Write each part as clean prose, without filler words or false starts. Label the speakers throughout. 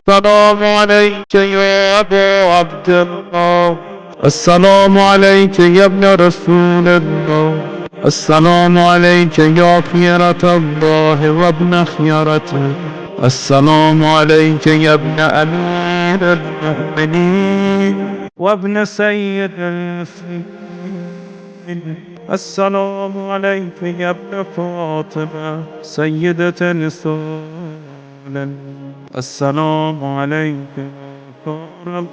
Speaker 1: السلام عليك يا أبا عبد الله. السلام عليك يا ابن رسول الله. السلام عليك يا خيرة الله وابن خيرته. السلام عليك يا ابن أمير المؤمنين وابن سيد المسلمين. السلام عليك يا ابن فاطمة سيدة نساء. السلام عليك يا الله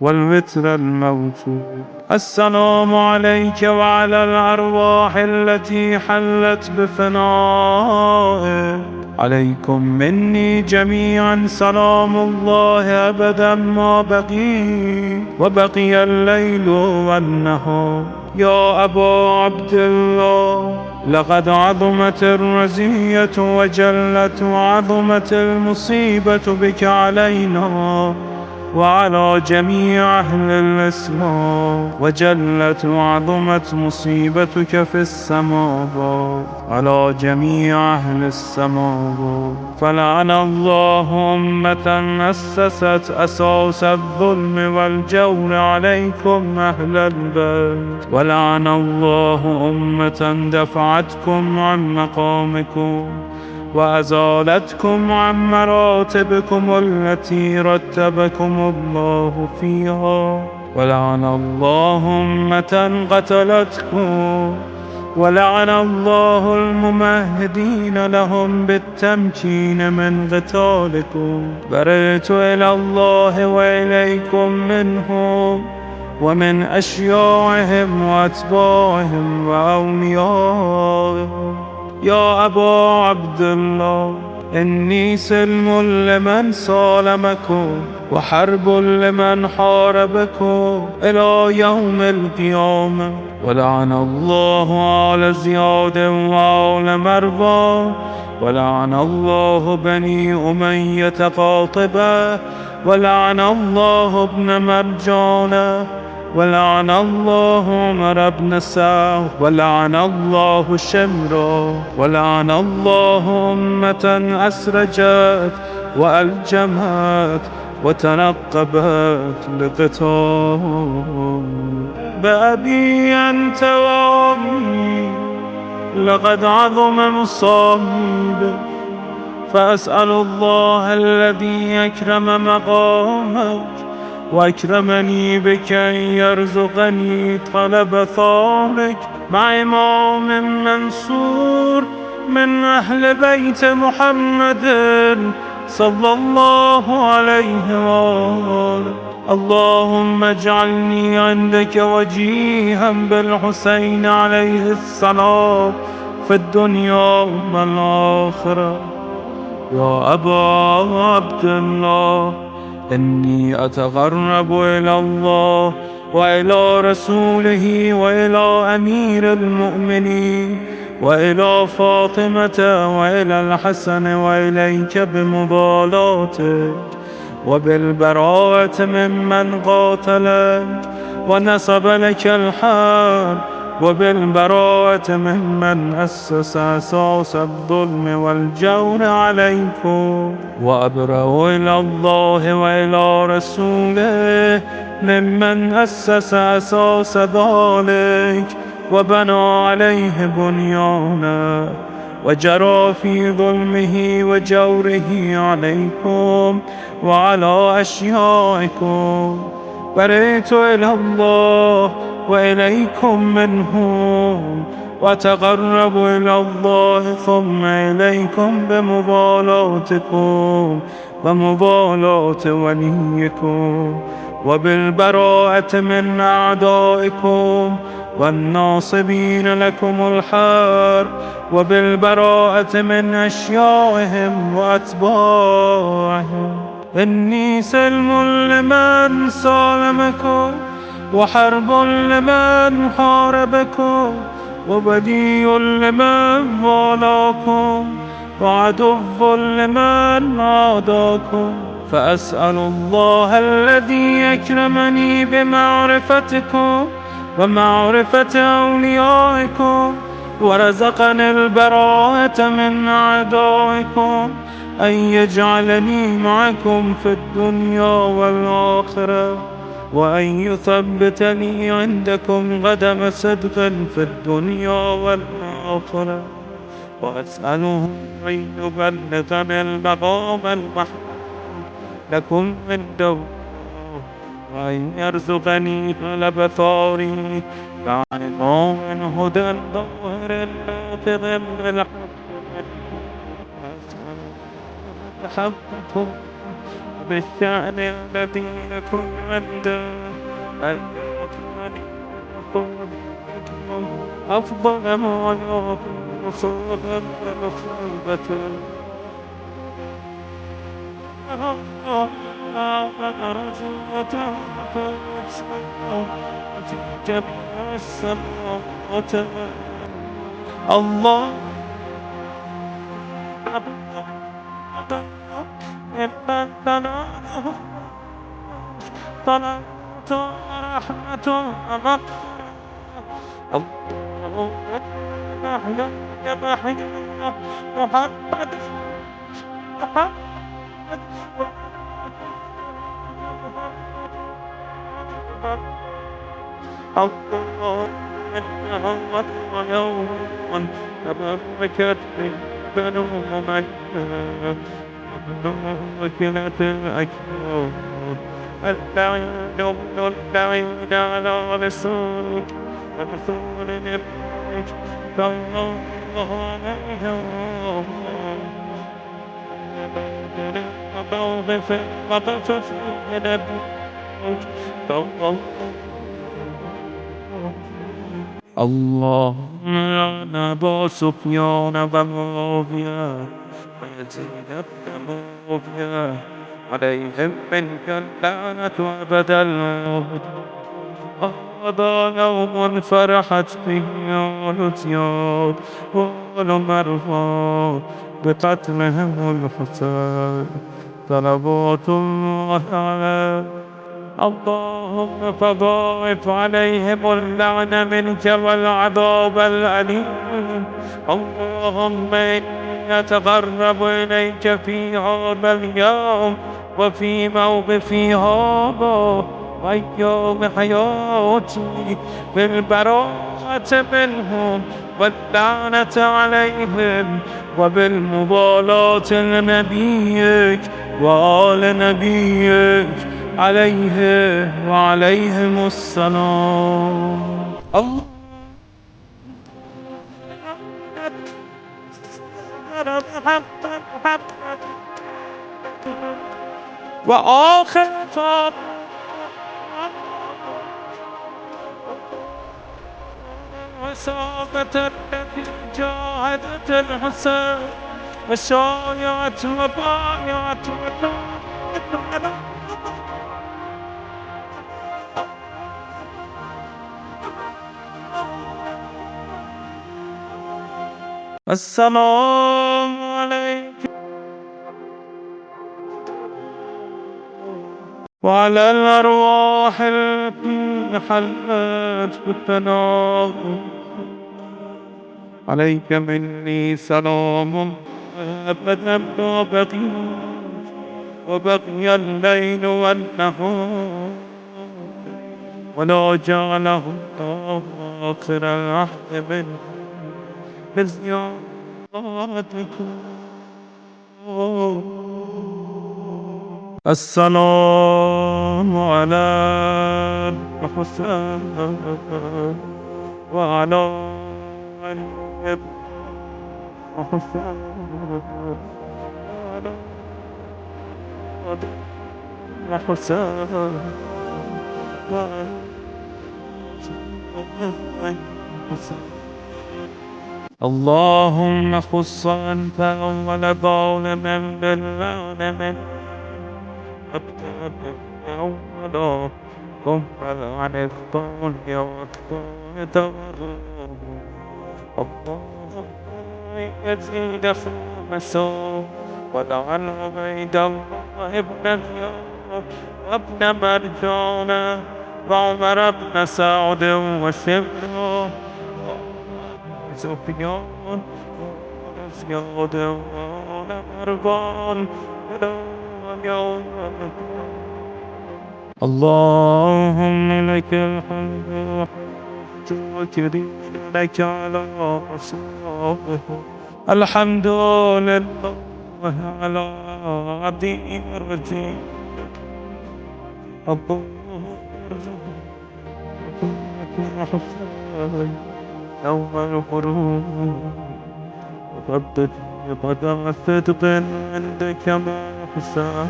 Speaker 1: والوتر الموجود. السلام عليك وعلى الأرواح التي حلت بفنائك. عليكم مني جميعا سلام الله أبدا ما بقي وبقي الليل والنهار. يا أبا عبد الله، لقد عظمت الرزية وجلت وعظمت المصيبة بك علينا وعلى جميع أهل الإسلام، وجلت وعظمت مصيبتك في السماوات على جميع أهل السماوات. فلعن الله أمة أسست أساس الظلم والجور عليكم أهل البيت، ولعن الله أمة دفعتكم عن مقامكم وأزالتكم عن مراتبكم التي رتبكم الله فيها. ولعن الله أمة قتلتكم، ولعن الله الممهدين لهم بالتمكين من قتالكم. برئت إلى الله وإليكم منهم ومن أشياعهم وأتباعهم وأوليائهم. يا أبا عبد الله، إني سلم لمن سالمكم وحرب لمن حاربكم إلى يوم القيامة. ولعن الله آل زياد وآل مروان، ولعن الله بني أمية قاطبة، ولعن الله ابن مرجانة، ولعن الله عمر بن سعد، ولعن الله شمرا، ولعن الله أمة أسرجت وألجمت وتنقبت لقتال. بأبي أنت وأمي لقد عظم مصابك، فأسأل الله الذي أكرم مقامك وأكرمني بك أن يرزقني طلب ثارك مع إمام منصور من أهل بيت محمد صلى الله عليه وآله. اللهم اجعلني عندك وجيها بالحسين عليه السلام في الدنيا والآخرة. يا أبا عبد الله، إني أتقرب إلى الله وإلى رسوله وإلى أمير المؤمنين وإلى فاطمة وإلى الحسن وإليك بمبالاتك وبالبراءة ممن قاتلك ونصب لك الحرب، وبالبراءة ممن أسس أساس الظلم والجور عليكم. وأبرأ إلى الله وإلى رسوله ممن أسس أساس ذلك وبنى عليه بنيانا وجرى في ظلمه وجوره عليكم وعلى أشيائكم. برئت إلى الله وإليكم منهم وتقرب إلى الله ثم إليكم بمبالاتكم ومبالاة وليكم وبالبراءة من أعدائكم والناصبين لكم الحرب وبالبراءة من أشيائهم وأتباعهم. إني سلم لمن سالمكم وحرب لمن حاربكم وبدي لمن والاكم وعدو لمن عاداكم. فأسأل الله الذي أكرمني بمعرفتكم ومعرفة أوليائكم ورزقني البراءة من أعدائكم أن يجعلني معكم في الدنيا والآخرة، وأن يثبتني عندكم قدم صدق في الدنيا والآخرة، وأسأله أن يبلغني المقام المحمود لكم عنده، وأن يرزقني طلب ثاري بعلم هدى ظاهر ناطق بالحق حقكم بالشأن الذي لكم عنده، أن يؤتوني أفضل ما يكون صوبا وصوبة في جميع السماوات الله طلعت رحمة الله يحيى محمد الله يوم تبركت بنو مكة وكلت الأكبر البعيد ابن البعيد على رسول نبيك صلى الله عليه وقف في نبيك صلى اللهم لعن أبا سفيان ومعاوية ويزيد بن معاوية عليهم منك اللعنة أبدا هذا يوم فرحت به آل زياد وآل مروان بقتلهم الحسين صلوات الله عليه. اللهم فضاعف عليهم اللعن منك والعذاب الأليم. اللهم إني أتقرب إليك في هذا اليوم وفي موقفي هذا وأيام حياتي بالبراءة منهم واللعنة عليهم وبالمبالاة لنبيك وآل نبيك عليه وعليهم السلام. الله وآخر وسابت التي جاهدت الحسين وشايعت وبايعت السلام عليكم وعلى الأرواح التي حلت بالتناغم عليك مني سلام أبدا ما بقي وبقي الليل والنهار ولا جعله آخر العهد منه بزيارتكم. السلام على الحسين وعلى الحسين اللهم خص أنت أول ظالم بالظالم أولا كفر عن الطول والطول الله يزيد في المسوء ولعن عبيد الله ابن اليوم وابن مرجان وعمر بن سعد وشبر سفيان زياد مرضان يوم اللهم لك الحمد وشكري لك على صوابه الحمد لله على عظيم الرجيم يوم الخروج وقد صدق عندك ما حسين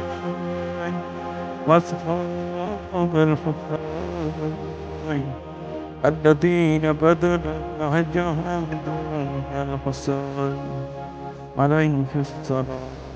Speaker 1: واصحاب الحسين الذين بذلوا جهدوا الحسين عليه الصلاة